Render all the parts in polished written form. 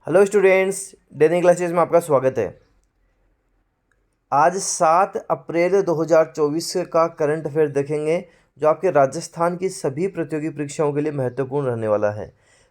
Hello students, daily classes में आपका स्वागत है। आज 7 अप्रैल 2024 का करंट अफेयर देखेंगे जो आपके राजस्थान की सभी प्रतियोगी परीक्षाओं के लिए महत्वपूर्ण रहने वाला है।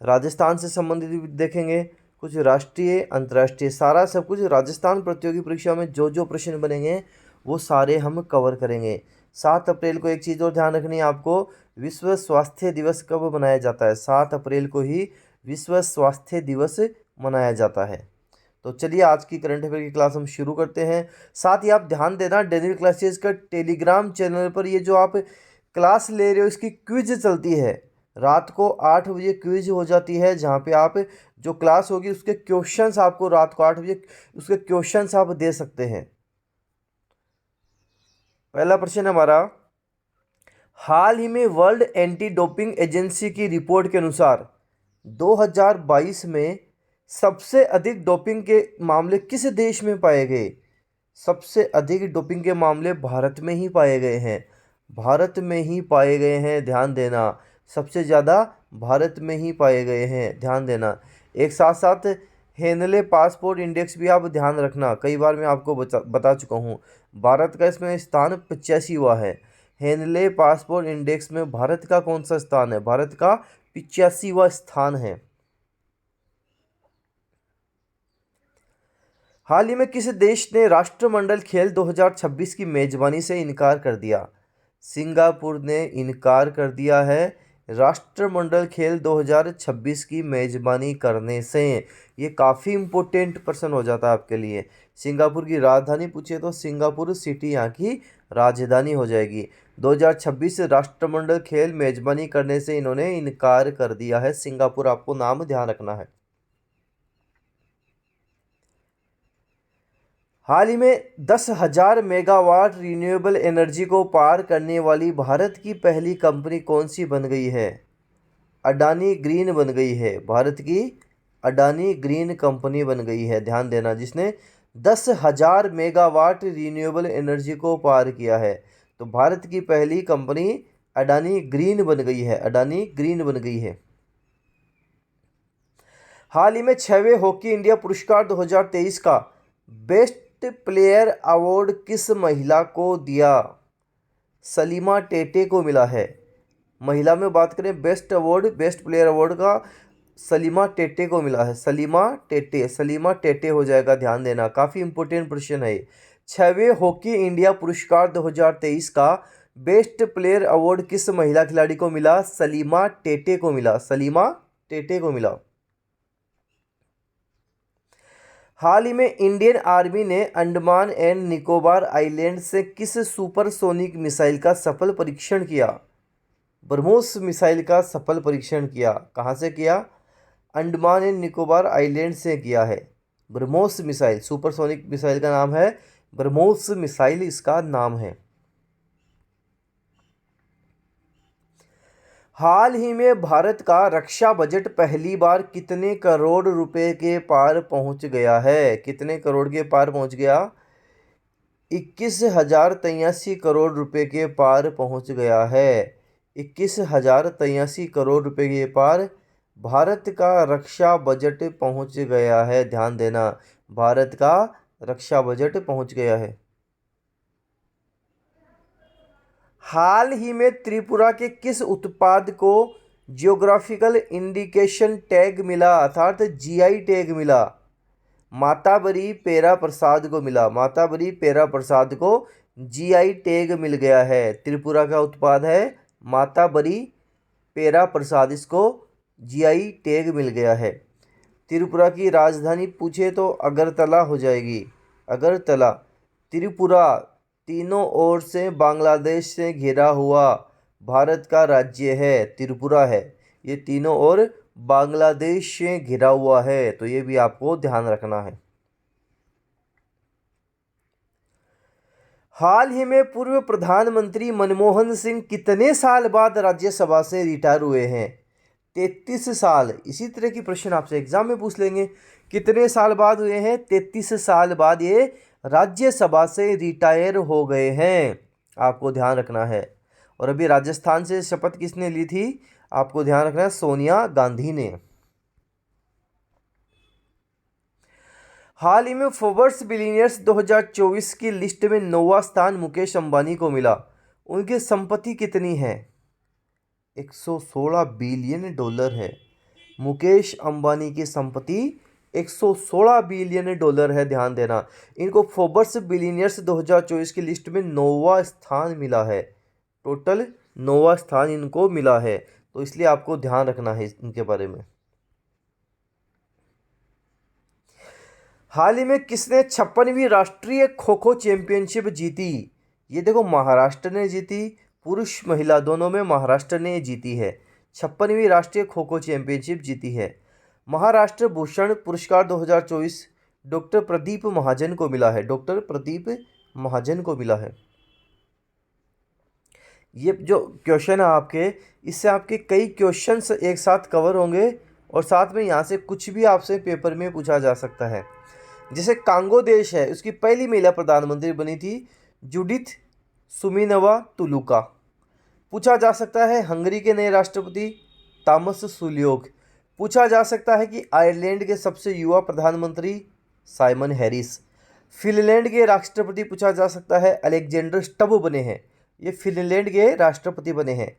राजस्थान से संबंधित भी देखेंगे, कुछ राष्ट्रीय अंतर्राष्ट्रीय सारा सब कुछ राजस्थान प्रतियोगी परीक्षा में जो जो प्रश्न बनेंगे वो सारे हम कवर करेंगे। 7 अप्रैल को एक चीज़ और ध्यान रखनी है आपको, विश्व स्वास्थ्य दिवस कब मनाया जाता है? 7 अप्रैल को ही विश्व स्वास्थ्य दिवस मनाया जाता है। तो चलिए आज की करंट अफेयर की क्लास हम शुरू करते हैं। साथ ही आप ध्यान देना, डेली क्लासेस का टेलीग्राम चैनल पर ये जो आप क्लास ले रहे हो इसकी क्विज चलती है। रात को 8 बजे क्विज हो जाती है, जहाँ पे आप जो क्लास होगी उसके क्वेश्चंस आपको रात को 8 बजे उसके क्वेश्चंस आप दे सकते हैं। पहला प्रश्न हमारा, हाल ही में वर्ल्ड एंटी डोपिंग एजेंसी की रिपोर्ट के अनुसार 2022 में सबसे अधिक डोपिंग के मामले किस देश में पाए गए? सबसे अधिक डोपिंग के मामले भारत में ही पाए गए हैं। भारत में ही पाए गए हैं, ध्यान देना। सबसे ज़्यादा भारत में ही पाए गए हैं, ध्यान देना। एक साथ साथ हेनले पासपोर्ट इंडेक्स भी आप ध्यान रखना, कई बार मैं आपको बता चुका हूँ। भारत का इसमें स्थान 85वां है। हेनले पासपोर्ट इंडेक्स में भारत का कौन सा स्थान है? भारत का 85वां स्थान है। हाल ही में किस देश ने राष्ट्रमंडल खेल 2026 की मेजबानी से इनकार कर दिया? सिंगापुर ने इनकार कर दिया है राष्ट्रमंडल खेल 2026 की मेजबानी करने से। ये काफ़ी इम्पोर्टेंट प्रश्न हो जाता है आपके लिए। सिंगापुर की राजधानी पूछे तो सिंगापुर सिटी यहाँ की राजधानी हो जाएगी। 2026 राष्ट्रमंडल खेल मेजबानी करने से इन्होंने इनकार कर दिया है। सिंगापुर आपको नाम ध्यान रखना है। हाल ही में 10,000 मेगावाट रिन्यूएबल एनर्जी को पार करने वाली भारत की पहली कंपनी कौन सी बन गई है? अडानी ग्रीन बन गई है। भारत की अडानी ग्रीन कंपनी बन गई है, ध्यान देना, जिसने 10,000 मेगावाट रिन्यूएबल एनर्जी को पार किया है। तो भारत की पहली कंपनी अडानी ग्रीन बन गई है, अडानी ग्रीन बन गई है। हाल ही में 6वें हॉकी इंडिया पुरस्कार 2023 का बेस्ट प्लेयर अवार्ड किस महिला को दिया? सलीमा टेटे को मिला है। महिला में बात करें, best award best player award का सलीमा टेटे को मिला है। सलीमा टेटे, सलीमा टेटे हो जाएगा, ध्यान देना। काफ़ी इंपॉर्टेंट प्रश्न है। 6वें हॉकी इंडिया पुरस्कार 2023 का बेस्ट प्लेयर अवार्ड किस महिला खिलाड़ी को मिला? सलीमा टेटे को मिला, सलीमा टेटे को मिला। हाल ही में इंडियन आर्मी ने अंडमान एंड निकोबार आइलैंड से किस सुपरसोनिक मिसाइल का सफल परीक्षण किया? ब्रह्मोस मिसाइल का सफल परीक्षण किया। कहाँ से किया? अंडमान एंड निकोबार आइलैंड से किया है। ब्रह्मोस मिसाइल, सुपरसोनिक मिसाइल का नाम है ब्रह्मोस मिसाइल, इसका नाम है। हाल ही में भारत का रक्षा बजट पहली बार कितने करोड़ रुपए के पार पहुंच गया है? कितने करोड़ के पार पहुंच गया? 21,083 करोड़ रुपए के पार पहुंच गया है। 21,083 करोड़ रुपए के पार भारत का रक्षा बजट पहुंच गया है, ध्यान देना। भारत का रक्षा बजट पहुंच गया है। हाल ही में त्रिपुरा के किस उत्पाद को जियोग्राफिकल इंडिकेशन टैग मिला, अर्थात जीआई टैग मिला? माताबरी पेरा प्रसाद को मिला। माताबरी पेरा प्रसाद को जीआई टैग मिल गया है। त्रिपुरा का उत्पाद है माताबरी पेरा प्रसाद, इसको जीआई टैग मिल गया है। त्रिपुरा की राजधानी पूछे तो अगरतला हो जाएगी, अगरतला। त्रिपुरा तीनों ओर से बांग्लादेश से घिरा हुआ भारत का राज्य है, त्रिपुरा है। ये तीनों ओर बांग्लादेश से घिरा हुआ है, तो ये भी आपको ध्यान रखना है। हाल ही में पूर्व प्रधानमंत्री मनमोहन सिंह कितने साल बाद राज्यसभा से रिटायर हुए हैं? 33 साल। इसी तरह की प्रश्न आपसे एग्जाम में पूछ लेंगे। कितने साल बाद हुए हैं? 33 साल बाद ये राज्यसभा से रिटायर हो गए हैं, आपको ध्यान रखना है। और अभी राजस्थान से शपथ किसने ली थी? आपको ध्यान रखना है, सोनिया गांधी ने। हाल ही में फोर्ब्स बिलियनियर्स 2024 की लिस्ट में 9वां स्थान मुकेश अंबानी को मिला। उनकी संपत्ति कितनी है? 116 बिलियन डॉलर है। मुकेश अंबानी की संपत्ति 116 बिलियन डॉलर है, ध्यान देना। इनको फोर्ब्स बिलियनियर्स 2024 की लिस्ट में 9वां स्थान मिला है। टोटल 9वां स्थान इनको मिला है, तो इसलिए आपको ध्यान रखना है इनके बारे में। हाल ही में किसने 56वीं राष्ट्रीय खो खो चैंपियनशिप जीती? ये देखो, महाराष्ट्र ने जीती। पुरुष महिला दोनों में महाराष्ट्र ने जीती है। 56वीं राष्ट्रीय खो खो चैंपियनशिप जीती है। महाराष्ट्र भूषण पुरस्कार 2024 डॉक्टर प्रदीप महाजन को मिला है। डॉक्टर प्रदीप महाजन को मिला है। ये जो क्वेश्चन है आपके, इससे आपके कई क्वेश्चंस एक साथ कवर होंगे और साथ में यहाँ से कुछ भी आपसे पेपर में पूछा जा सकता है। जैसे कांगो देश है, उसकी पहली महिला प्रधानमंत्री बनी थी जुडिथ सुमिनवा तुलुका। पूछा जा सकता है हंगरी के नए राष्ट्रपति तामस सुलियोक। पूछा जा सकता है कि आयरलैंड के सबसे युवा प्रधानमंत्री साइमन हैरिस। फिनलैंड के राष्ट्रपति पूछा जा सकता है अलेक्जेंडर स्टब बने हैं। ये फिनलैंड के राष्ट्रपति बने हैं।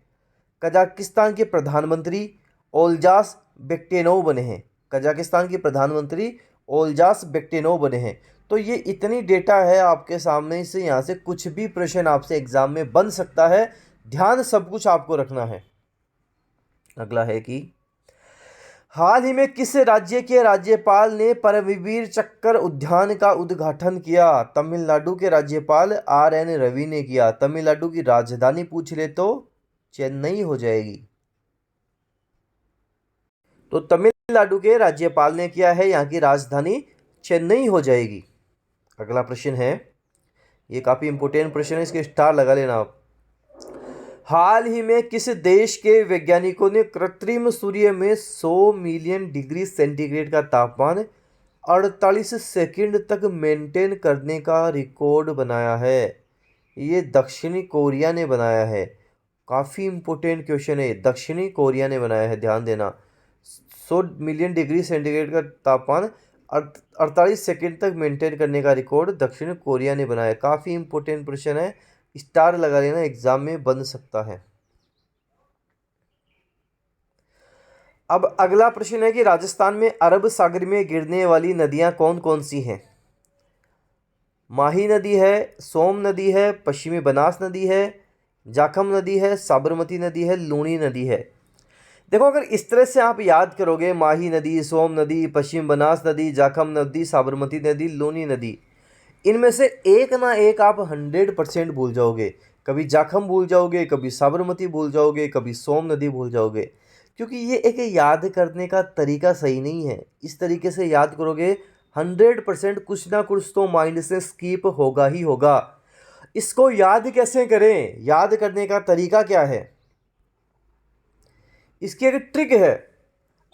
कजाकिस्तान के प्रधानमंत्री ओल्जास बेक्टेनोव बने हैं। कजाकिस्तान के प्रधानमंत्री ओल्जास बेक्टेनोव बने हैं। तो ये इतनी डेटा है आपके सामने, से यहाँ से कुछ भी प्रश्न आपसे एग्जाम में बन सकता है। ध्यान सब कुछ आपको रखना है। अगला है कि हाल ही में किस राज्य के राज्यपाल ने परमवीर चक्र उद्यान का उद्घाटन किया? तमिलनाडु के राज्यपाल RN रवि ने किया। तमिलनाडु की राजधानी पूछ ले तो चेन्नई हो जाएगी। तो तमिलनाडु के राज्यपाल ने किया है, यहाँ की राजधानी चेन्नई हो जाएगी। अगला प्रश्न है, ये काफ़ी इंपोर्टेंट प्रश्न है, इसके स्टार लगा लेना आप। हाल ही में किस देश के वैज्ञानिकों ने कृत्रिम सूर्य में 100 मिलियन डिग्री सेंटीग्रेड का तापमान 48 सेकंड तक मेंटेन करने का रिकॉर्ड बनाया है? ये दक्षिणी कोरिया ने बनाया है। काफ़ी इंपोर्टेंट क्वेश्चन है, दक्षिणी कोरिया ने बनाया है, ध्यान देना। 100 मिलियन डिग्री सेंटीग्रेड का तापमान 48 सेकंड तक मेंटेन करने का रिकॉर्ड दक्षिण कोरिया ने बनाया। काफ़ी इंपोर्टेंट प्रश्न है, स्टार लगा लेना, एग्जाम में बन सकता है। अब अगला प्रश्न है कि राजस्थान में अरब सागर में गिरने वाली नदियां कौन कौन सी हैं? माही नदी है, सोम नदी है, पश्चिमी बनास नदी है, जाखम नदी है, साबरमती नदी है, लूणी नदी है। देखो, अगर इस तरह से आप याद करोगे, माही नदी, सोम नदी, पश्चिम बनास नदी, जाखम नदी, साबरमती नदी, लूनी नदी, इनमें से एक ना एक आप 100% भूल जाओगे। कभी जाखम भूल जाओगे, कभी साबरमती भूल जाओगे, कभी सोम नदी भूल जाओगे, क्योंकि ये एक याद करने का तरीका सही नहीं है। इस तरीके से याद करोगे 100% कुछ ना कुछ तो माइंड से स्किप होगा ही होगा। इसको याद कैसे करें? याद करने का तरीका क्या है? इसकी एक ट्रिक है।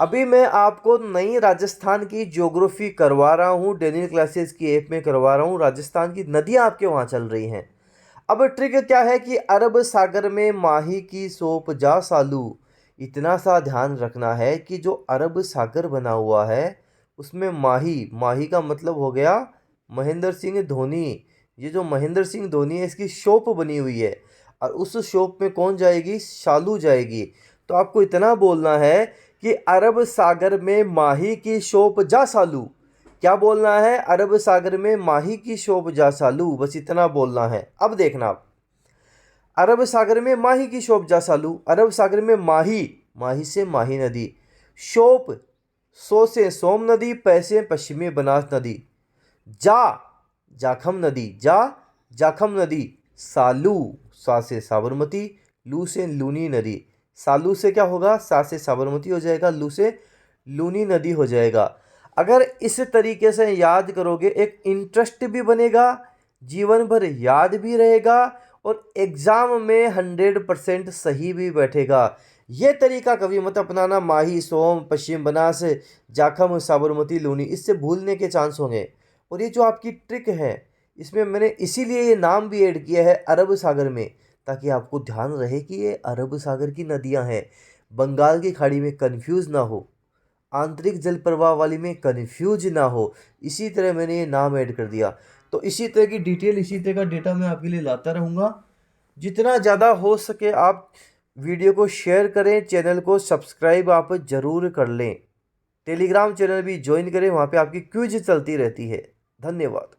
अभी मैं आपको नई राजस्थान की ज्योग्राफी करवा रहा हूँ, डेली क्लासेस की ऐप में करवा रहा हूँ। राजस्थान की नदियाँ आपके वहाँ चल रही हैं। अब ट्रिक क्या है कि अरब सागर में माही की सोप जा सालू। इतना सा ध्यान रखना है कि जो अरब सागर बना हुआ है उसमें माही, माही का मतलब हो गया महेंद्र सिंह धोनी। ये जो महेंद्र सिंह धोनी है, इसकी शॉप बनी हुई है और उस शॉप में कौन जाएगी? शालू जाएगी। तो आपको इतना बोलना है कि अरब सागर में माही की शॉप जा सालू। क्या बोलना है? अरब सागर में माही की शॉप जा सालू, बस इतना बोलना है। अब देखना आप, अरब सागर में माही की शॉप जा सालू, अरब सागर में माही, माही से माही नदी, शॉप सो से सोम नदी, पैसे पश्चिमी बनास नदी, जा जाखम नदी, जा जाखम नदी, सालू सा से साबरमती, लू से लूनी नदी। सालू से क्या होगा? सा से साबरमती हो जाएगा, लू से लूनी नदी हो जाएगा। अगर इस तरीके से याद करोगे, एक इंटरेस्ट भी बनेगा, जीवन भर याद भी रहेगा और एग्जाम में 100% सही भी बैठेगा। ये तरीका कभी मत अपनाना, माही, सोम, पश्चिम बनास, जाखम, साबरमती, लूनी, इससे भूलने के चांस होंगे। और ये जो आपकी ट्रिक है, इसमें मैंने इसीलिए ये नाम भी ऐड किया है अरब सागर में, ताकि आपको ध्यान रहे कि ये अरब सागर की नदियां हैं, बंगाल की खाड़ी में कंफ्यूज ना हो। आंतरिक जल प्रवाह वाली में कन्फ्यूज ना हो, इसी तरह मैंने ये नाम ऐड कर दिया। तो इसी तरह की डिटेल, इसी तरह का डेटा मैं आपके लिए लाता रहूँगा। जितना ज़्यादा हो सके आप वीडियो को शेयर करें, चैनल को सब्सक्राइब आप ज़रूर कर लें। टेलीग्राम चैनल भी ज्वाइन करें, वहाँ पे आपकी क्विज चलती रहती है। धन्यवाद।